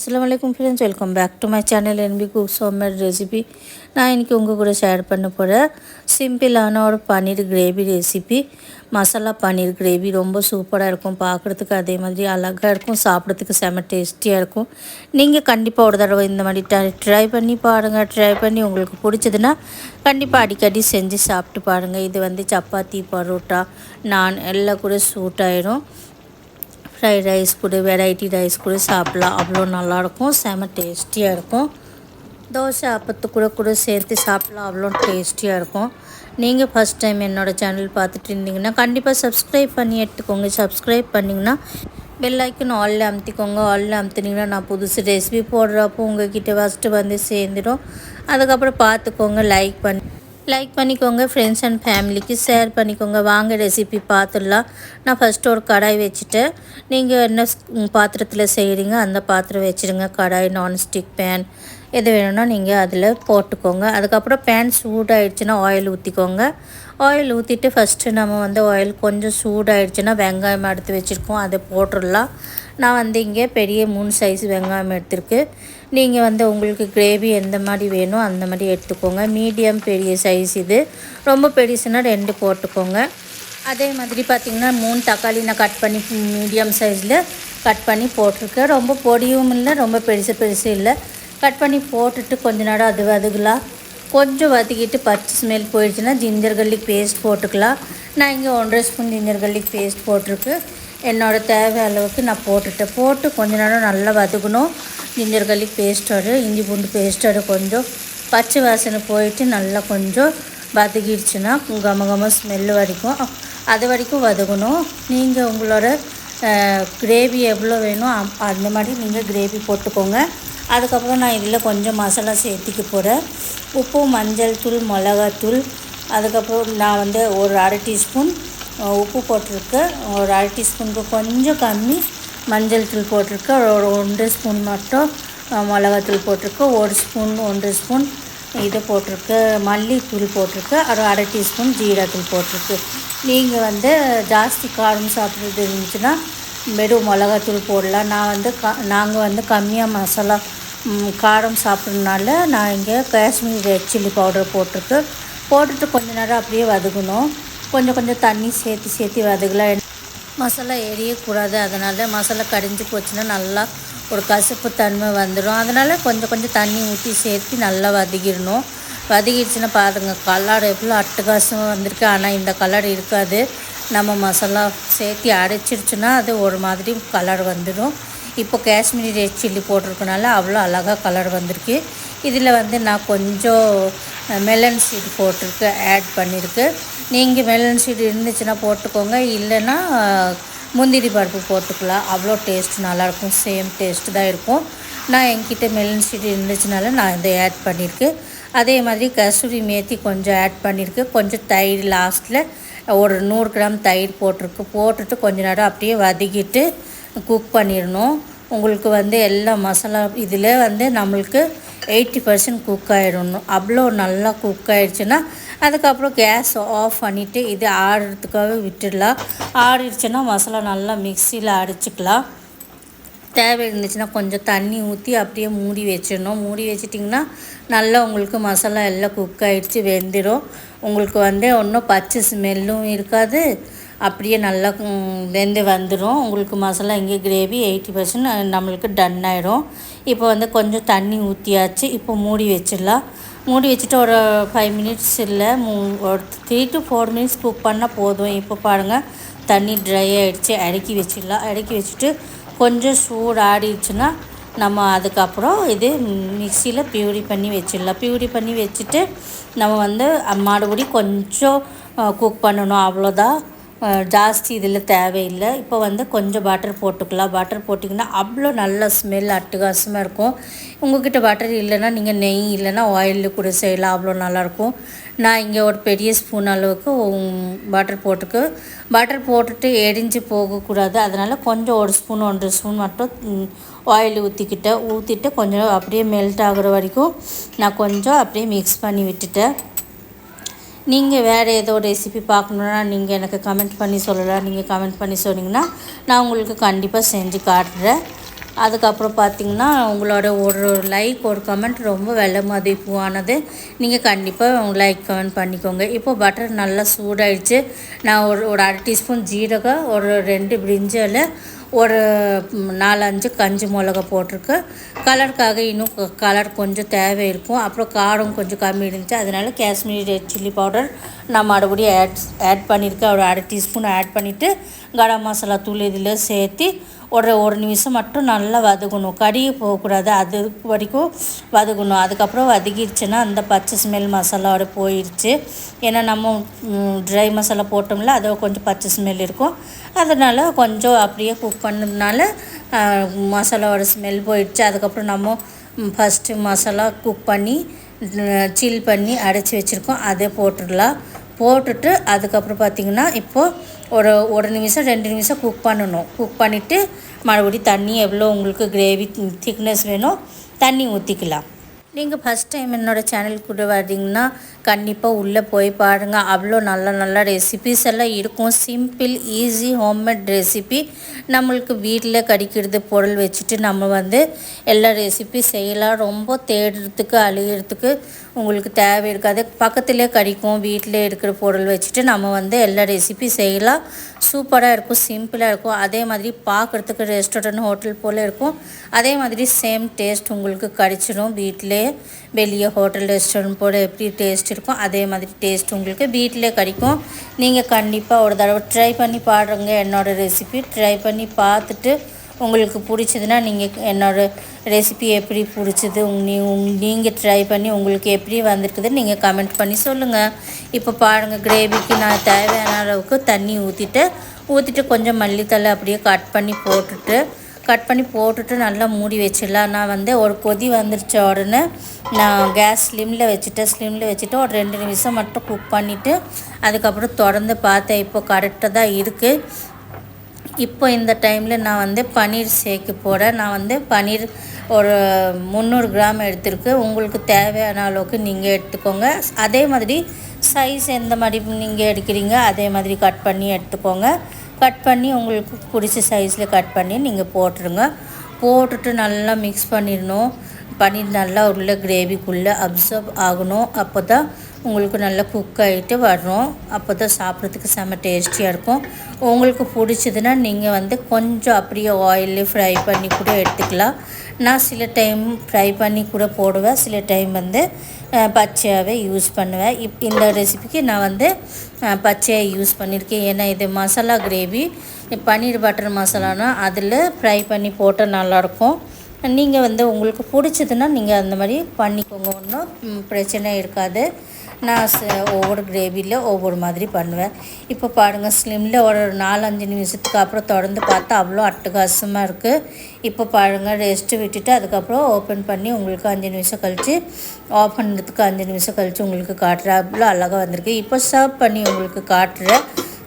अस्सलामुअलैकुम friends, welcome back to my channel NB cooks homemade recipe. நான் இன்றைக்கி உங்கள் கூட ஷேர் பண்ண போகிற சிம்பிளான ஒரு paneer gravy recipe. Masala paneer gravy ரொம்ப சூப்பராக இருக்கும். பார்க்குறதுக்கு அதே மாதிரி அழகாக இருக்கும், சாப்பிட்றதுக்கு செம்ம டேஸ்டியாக இருக்கும். நீங்கள் கண்டிப்பாக ஒரு தடவை இந்த மாதிரி ட்ரை பண்ணி பாருங்கள். ட்ரை பண்ணி உங்களுக்கு பிடிச்சதுன்னா கண்டிப்பாக அடிக்கடி செஞ்சு சாப்பிட்டு பாருங்கள். இது சப்பாத்தி, பரோட்டா, நான் எல்லாம் கூட சூட் ஆயிடும். ஃப்ரைட் ரைஸ் கூட, வெரைட்டி ரைஸ் கூட சாப்பிட்லாம். அவ்வளோ நல்லாயிருக்கும், செம டேஸ்டியாக இருக்கும். தோசை அப்பத்து கூட சேர்த்து சாப்பிட்லாம், அவ்வளோ டேஸ்டியாக இருக்கும். நீங்கள் ஃபஸ்ட் டைம் என்னோடய சேனல் பார்த்துட்டு இருந்தீங்கன்னா கண்டிப்பாக சப்ஸ்கிரைப் பண்ணி எடுத்துக்கோங்க. சப்ஸ்கிரைப் பண்ணிங்கன்னா பெல் ஐக்கன் ஆலில் அமுத்திக்கோங்க. ஆலில் அமுத்தினீங்கன்னா நான் புதுசு ரெசிபி போடுறப்போ உங்கள்கிட்ட ஃபஸ்ட்டு வந்து சேர்ந்துடும். அதுக்கப்புறம் பார்த்துக்கோங்க, லைக் பண்ணிக்கோங்க. ஃப்ரெண்ட்ஸ் அண்ட் ஃபேமிலிக்கு ஷேர் பண்ணிக்கோங்க. வாங்க ரெசிபி பார்த்துடலாம். நான் ஃபஸ்ட்டு ஒரு கடாய் வச்சுட்டேன். நீங்கள் என்ன பாத்திரத்தில் செய்கிறீங்க அந்த பாத்திரம் வச்சுருங்க. கடாய், நான்ஸ்டிக் பேன் எது வேணும்னா நீங்கள் அதில் போட்டுக்கோங்க. அதுக்கப்புறம் பேன் சூடாகிடுச்சுன்னா ஆயில் ஊற்றிக்கோங்க. ஆயில் ஊற்றிட்டு ஃபஸ்ட்டு நம்ம ஆயில் கொஞ்சம் சூடாகிடுச்சுன்னா வெங்காயம் எடுத்து வச்சுருக்கோம், அதை போட்டுடலாம். நான் இங்கே பெரிய 3 சைஸ் வெங்காயம் எடுத்துருக்கு. நீங்கள் உங்களுக்கு கிரேவி எந்த மாதிரி வேணும் அந்த மாதிரி எடுத்துக்கோங்க. மீடியம் பெரிய சைஸ் இது. ரொம்ப பெருசுன்னா 2 போட்டுக்கோங்க. அதே மாதிரி பார்த்திங்கன்னா 3 தக்காளி நான் கட் பண்ணி மீடியம் சைஸில் கட் பண்ணி போட்டிருக்கேன். ரொம்ப பொடியும் இல்லை, ரொம்ப பெருசு இல்லை. கட் பண்ணி போட்டுட்டு கொஞ்ச நேரம் அது வதக்கலாம். கொஞ்சம் வதக்கிட்டு பச்சை ஸ்மெல் போயிடுச்சுன்னா ஜிஞ்சர் கார்லிக் பேஸ்ட் போட்டுக்கலாம். நான் இங்கே 1.5 ஸ்பூன் ஜிஞ்சர் கார்லிக் பேஸ்ட் போட்டிருக்கு. என்னோடய தேவை அளவுக்கு நான் போட்டு கொஞ்ச நேரம் நல்லா வதக்கணும். ஜிஞ்சர் கார்லிக் பேஸ்ட்டோடு, இஞ்சி பூண்டு பேஸ்ட்டோடு கொஞ்சம் பச்சை வாசனை போயிட்டு நல்லா கொஞ்சம் வதக்கிடுச்சுன்னா கம ஸ்மெல்லு வரைக்கும் அது வரைக்கும் வதக்கணும். நீங்கள் உங்களோட கிரேவி எவ்வளோ வேணும் அந்த மாதிரி நீங்கள் கிரேவி போட்டுக்கோங்க. அதுக்கப்புறம் நான் இதில் கொஞ்சம் மசாலா சேர்த்துக்க போகிறேன். உப்பு, மஞ்சள் தூள், மிளகாத்தூள், அதுக்கப்புறம் நான் ஒரு 1/2 டீஸ்பூன் உப்பு போட்டிருக்கேன். ஒரு 1/2 டீஸ்பூனுக்கு கொஞ்சம் கம்மி மஞ்சள் தூள் போட்டிருக்கேன். ஒரு 1 ஸ்பூன் மட்டும் மிளகாத்தூள் போட்டிருக்கேன். 1 ஸ்பூன் இது போட்டிருக்கு, மல்லித்தூள் போட்டிருக்கு. ஒரு 1/2 டீஸ்பூன் ஜீரகத்தூள் போட்டிருக்கு. நீங்கள் ஜாஸ்தி காரம் சாப்பிட்றது இருந்துச்சுன்னா வெறும் மிளகாத்தூள் போடலாம். நாங்கள் கம்மியாக மசாலா காரம் சாப்பிட்றதுனால நான் இங்கே காஷ்மீரி ரெட் சில்லி பவுடர் போட்டுட்டு கொஞ்ச நேரம் அப்படியே வதக்கணும். கொஞ்சம் தண்ணி சேர்த்து வதக்கலாம். மசாலா எரியக்கூடாது. அதனால் மசாலா கடிஞ்சு போச்சுன்னா நல்லா ஒரு கசப்பு தன்மை வந்துடும். அதனால் கொஞ்சம் தண்ணி ஊற்றி சேர்த்து நல்லா வதக்கிடணும். வதக்கிடுச்சுன்னா பாருங்கள், கலர் எவ்வளோ அட்டகாசமாக வந்திருக்கு. ஆனால் இந்த கலர் இருக்காது. நம்ம மசாலா சேர்த்து அரைச்சிடுச்சுன்னா அது ஒரு மாதிரி கலர் வந்துடும். இப்போ காஷ்மீரி ரெட் சில்லி போட்டிருக்கனால அவ்வளோ அழகாக கலர் வந்திருக்கு. இதில் நான் கொஞ்சம் மெலன் சீடு போட்டிருக்கு, ஆட் பண்ணியிருக்கு. நீங்கள் மெலன் சீடு இருந்துச்சுன்னா போட்டுக்கோங்க, இல்லைன்னா முந்திரி பருப்பு போட்டுக்கலாம். அவ்வளோ டேஸ்ட் நல்லாயிருக்கும், சேம் டேஸ்ட்டு தான் இருக்கும். நான் என்கிட்ட மெலன் சீடு இருந்துச்சுனால நான் இதை ஆட் பண்ணியிருக்கேன். அதே மாதிரி கசூரி மேத்தி கொஞ்சம் ஆட் பண்ணியிருக்கேன். கொஞ்சம் தயிர் லாஸ்ட்டில் ஒரு 100 கிராம் தயிர் போட்டுட்டு கொஞ்ச நேரம் அப்படியே வதக்கிட்டு குக் பண்ணிடணும். உங்களுக்கு எல்லா மசாலா இதில் நம்மளுக்கு 80% குக் ஆகிடணும். அவ்வளோ நல்லா குக் ஆகிடுச்சுன்னா அதுக்கப்புறம் கேஸ் ஆஃப் பண்ணிவிட்டு இது ஆடுறதுக்காக விட்டுடலாம். ஆடிடுச்சுன்னா மசாலா நல்லா மிக்சியில் அடிச்சுக்கலாம். தேவை இருந்துச்சுன்னா கொஞ்சம் தண்ணி ஊற்றி அப்படியே மூடி வச்சிடணும். மூடி வச்சிட்டிங்கன்னா நல்லா உங்களுக்கு மசாலா எல்லாம் குக் ஆகிடுச்சு, வெந்துடும். உங்களுக்கு ஒன்றும் பச்சை ஸ்மெல்லும் இருக்காது, அப்படியே நல்லா வெந்து வந்துடும். உங்களுக்கு மசாலா இங்கே கிரேவி 80% நம்மளுக்கு டன் ஆகிடும். இப்போ கொஞ்சம் தண்ணி ஊற்றியாச்சு. இப்போ மூடி வச்சிடலாம். மூடி வச்சுட்டு ஒரு 5 மினிட்ஸ் இல்லை, ஒரு 3 to 4 மினிட்ஸ் குக் பண்ணால் போதும். இப்போ பாருங்கள், தண்ணி ட்ரை ஆகிடுச்சு. இறக்கி வச்சிடலாம். இறக்கி வச்சுட்டு கொஞ்சம் சூடு ஆடிடுச்சுன்னா நம்ம அதுக்கப்புறம் இது மிக்சியில் பியூரி பண்ணி வச்சிடலாம். பியூரி பண்ணி வச்சுட்டு நம்ம மறுபடி கொஞ்சம் குக் பண்ணணும். அவ்வளோதான், ஜாஸ்தி இதில் தேவையில்லை. இப்போ கொஞ்சம் பட்டர் போட்டுக்கலாம். பட்டர் போட்டிங்கன்னா அவ்வளோ நல்ல ஸ்மெல் அட்டகாசமாக இருக்கும். உங்கள்கிட்ட பட்டர் இல்லைன்னா நீங்கள் நெய் இல்லைன்னா ஆயிலில் கூட செய்யலாம், அவ்வளோ நல்லாயிருக்கும். நான் இங்கே ஒரு பெரிய ஸ்பூன் அளவுக்கு பட்டர் போட்டுட்டு எரிஞ்சு போகக்கூடாது. அதனால் கொஞ்சம் 1 ஸ்பூன் 1.5 ஸ்பூன் மட்டும் ஆயில் ஊற்றிட்டு கொஞ்சம் அப்படியே மெல்ட் ஆகிற வரைக்கும் நான் கொஞ்சம் அப்படியே மிக்ஸ் பண்ணி விட்டுட்டேன். நீங்கள் வேறு ஏதோ ரெசிபி பார்க்கணுன்னா நீங்கள் எனக்கு கமெண்ட் பண்ணி சொல்லலாம். நீங்கள் கமெண்ட் பண்ணி சொன்னீங்கன்னா நான் உங்களுக்கு கண்டிப்பாக செஞ்சு காட்டுறேன். அதுக்கப்புறம் பார்த்திங்கன்னா உங்களோட ஒரு லைக் ஒரு கமெண்ட் ரொம்ப விலை மதிப்பானது. நீங்கள் கண்டிப்பாக லைக் கமெண்ட் பண்ணிக்கோங்க. இப்போ பட்டர் நல்லா சூடாயிடுச்சு. நான் ஒரு அரை டீஸ்பூன் ஜீரகம், ஒரு 2 பிரிஞ்சால், ஒரு 4-5 காஞ்ச மிளகா போட்டிருக்கேன். கலருக்காக இன்னும் கலர் கொஞ்சம் தேவை இருக்கும். அப்புறம் காரம் கொஞ்சம் கம்மி இருந்துச்சு, அதனால் காஷ்மீரி ரெட் சில்லி பவுடர் நான் மறுபடியும் ஆட் பண்ணியிருக்கேன். ஒரு அரை டீஸ்பூன் ஆட் பண்ணிவிட்டு கரம் மசாலா தூள் இதில் சேர்த்து ஒரு நிமிஷம் மட்டும் நல்லா வதக்கணும். கறியை போகக்கூடாது, அது வரைக்கும் வதக்கணும். அதுக்கப்புறம் வதக்கிடுச்சுன்னா அந்த பச்சை ஸ்மெல் மசாலாவோட போயிடுச்சு. ஏன்னா நம்ம ட்ரை மசாலா போட்டோம்ல, அதை கொஞ்சம் பச்சை ஸ்மெல் இருக்கும். அதனால் கொஞ்சம் அப்படியே குக் பண்ணதுனால மசாலாவோட ஸ்மெல் போயிடுச்சு. அதுக்கப்புறம் நம்ம ஃபஸ்ட்டு மசாலா குக் பண்ணி சில் பண்ணி அடைச்சி வச்சுருக்கோம், அதை போட்டுடலாம். போட்டுட்டு அதுக்கப்புறம் பார்த்திங்கன்னா இப்போது ஒரு நிமிஷம் 2 நிமிஷம் குக் பண்ணணும். குக் பண்ணிவிட்டு மறுபடியும் தண்ணி எவ்வளோ உங்களுக்கு கிரேவி திக்னஸ் வேணும் தண்ணி ஊற்றிக்கலாம். நீங்கள் ஃபஸ்ட் டைம் என்னோடய சேனல் கூட வர்றீங்கன்னா கண்டிப்பாக உள்ளே போய் பாருங்கள். அவ்வளோ நல்ல ரெசிபீஸ் எல்லாம் இருக்கும். Simple easy homemade recipe. நம்மளுக்கு வீட்டில் கிடைக்கிறது பொருள் வச்சுட்டு நம்ம எல்லா ரெசிபி செய்யலாம். ரொம்ப தேடுறதுக்கு அழிகிறதுக்கு உங்களுக்கு தேவை இருக்காது. பக்கத்துலேயே கிடைக்கும். வீட்டில் இருக்கிற பொருள் வச்சுட்டு நம்ம எல்லா ரெசிபி செய்யலாம். சூப்பராக இருக்கும், சிம்பிளாக இருக்கும். அதே மாதிரி பார்க்குறதுக்கு ரெஸ்டாரண்ட் ஹோட்டல் போல் இருக்கும். அதே மாதிரி சேம் டேஸ்ட் உங்களுக்கு கிடைச்சிடும். வீட்டிலே வெளியே ஹோட்டல் ரெஸ்டாரண்ட் போல் எப்படி டேஸ்ட் இருக்கும் அதே மாதிரி டேஸ்ட் உங்களுக்கு வீட்டிலே கிடைக்கும். நீங்கள் கண்டிப்பாக ஒரு தடவை ட்ரை பண்ணி பாருங்க. என்னோடய ரெசிபி ட்ரை பண்ணி பார்த்துட்டு உங்களுக்கு பிடிச்சதுன்னா நீங்கள் என்னோடய ரெசிபி எப்படி பிடிச்சது நீங்கள் ட்ரை பண்ணி உங்களுக்கு எப்படி வந்திருக்குதுன்னு நீங்கள் கமெண்ட் பண்ணி சொல்லுங்கள். இப்போ பாருங்கள், கிரேவிக்கு நான் தேவையான அளவுக்கு தண்ணி ஊற்றிட்டு கொஞ்சம் மல்லித்தலை அப்படியே கட் பண்ணி போட்டுட்டு நல்லா மூடி வச்சிடலாம். நான் ஒரு கொதி வந்துருச்ச உடனே நான் கேஸ் ஸ்லிம்மில் வச்சுட்டு ஒரு 2 நிமிஷம் மட்டும் குக் பண்ணிவிட்டு அதுக்கப்புறம் தொடர்ந்து பார்த்தேன். இப்போ கரெக்டாக தான் இருக்குது. இப்போ இந்த டைமில் நான் பன்னீர் சேர்க்க போகிறேன். நான் பன்னீர் ஒரு 300 கிராம் எடுத்துருக்கு. உங்களுக்கு தேவையான அளவுக்கு நீங்கள் எடுத்துக்கோங்க. அதே மாதிரி சைஸ் எந்த மாதிரி நீங்கள் எடுக்கிறீங்க அதே மாதிரி கட் பண்ணி எடுத்துக்கோங்க. கட் பண்ணி உங்களுக்கு பிடிச்ச சைஸில் கட் பண்ணி நீங்கள் போட்டுட்டு நல்லா மிக்ஸ் பண்ணிடணும். பன்னீர் நல்லா உள்ள கிரேவிக்குள்ளே அப்சர்வ் ஆகணும். அப்போ தான் உங்களுக்கு நல்லா குக் ஆகிட்டு வரும். அப்போ தான் சாப்பிட்றதுக்கு செம்ம டேஸ்டியாக இருக்கும். உங்களுக்கு பிடிச்சதுன்னா நீங்கள் கொஞ்சம் அப்படியே ஆயிலே ஃப்ரை பண்ணி கூட எடுத்துக்கலாம். நான் சில டைம் ஃப்ரை பண்ணி கூட போடுவேன், சில டைம் பச்சையாகவே யூஸ் பண்ணுவேன். இந்த ரெசிபிக்கு நான் பச்சையாக யூஸ் பண்ணியிருக்கேன். ஏன்னா இது மசாலா கிரேவி, பன்னீர் பட்டர் மசாலானா அதில் ஃப்ரை பண்ணி போட்டால் நல்லாயிருக்கும். நீங்கள் உங்களுக்கு பிடிச்சதுன்னா நீங்கள் அந்த மாதிரி பண்ணிக்கோங்க, ஒன்றும் பிரச்சனை இருக்காது. நான் ஒவ்வொரு கிரேவியில் ஒவ்வொரு மாதிரி பண்ணுவேன். இப்போ பாருங்கள், ஸ்லிம்மில் ஒரு 4-5 நிமிஷத்துக்கு அப்புறம் தொடர்ந்து பார்த்தா அவ்வளோ அட்டகாசமாக இருக்குது. இப்போ பாருங்கள், ரெஸ்ட்டு விட்டுட்டு அதுக்கப்புறம் ஓப்பன் பண்ணி உங்களுக்கு 5 நிமிஷம் கழித்து ஆஃப் பண்ணுறதுக்கு 5 நிமிஷம் கழித்து உங்களுக்கு காட்டுறேன். அவ்வளோ அழகாக வந்திருக்கு. இப்போ சர்வ் பண்ணி உங்களுக்கு காட்டுறேன்.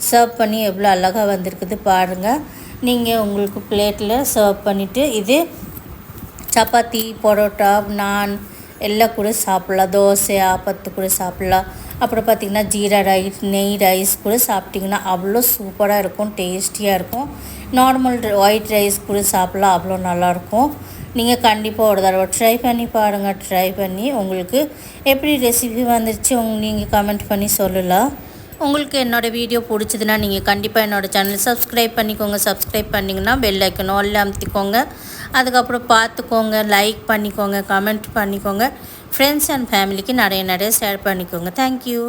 சர்வ் பண்ணி எவ்வளோ அழகாக வந்திருக்குது பாருங்கள். நீங்கள் உங்களுக்கு பிளேட்டில் சர்வ் பண்ணிவிட்டு இது சப்பாத்தி, பரோட்டா, நான் எல்லாம் கூட சாப்பிட்லாம். தோசை, ஆப்பத்து கூட சாப்பிட்லாம். அப்புறம் பார்த்திங்கன்னா ஜீரா ரைஸ், நெய் ரைஸ் கூட சாப்பிட்டிங்கன்னா அவ்வளோ சூப்பராக இருக்கும், டேஸ்டியாக இருக்கும். நார்மல் ஒயிட் ரைஸ் கூட சாப்பிட்லாம், அவ்வளோ நல்லாயிருக்கும். நீங்கள் கண்டிப்பாக ஒரு தடவை ட்ரை பண்ணி பாருங்கள். ட்ரை பண்ணி உங்களுக்கு எப்படி ரெசிபி வந்துருச்சு நீங்கள் கமெண்ட் பண்ணி சொல்லலாம். உங்களுக்கு என்னோடய வீடியோ பிடிச்சதுன்னா நீங்கள் கண்டிப்பாக என்னோடய சேனல் சப்ஸ்கிரைப் பண்ணிக்கோங்க. சப்ஸ்கிரைப் பண்ணிங்கன்னா பெல் ஐக்கன் ஆல்ல அமுத்திக்கோங்க. அதுக்கப்புறம் பார்த்துக்கோங்க, லைக் பண்ணிக்கோங்க, கமெண்ட் பண்ணிக்கோங்க. ஃப்ரெண்ட்ஸ் அண்ட் ஃபேமிலிக்கு நிறைய ஷேர் பண்ணிக்கோங்க. தேங்க்யூ.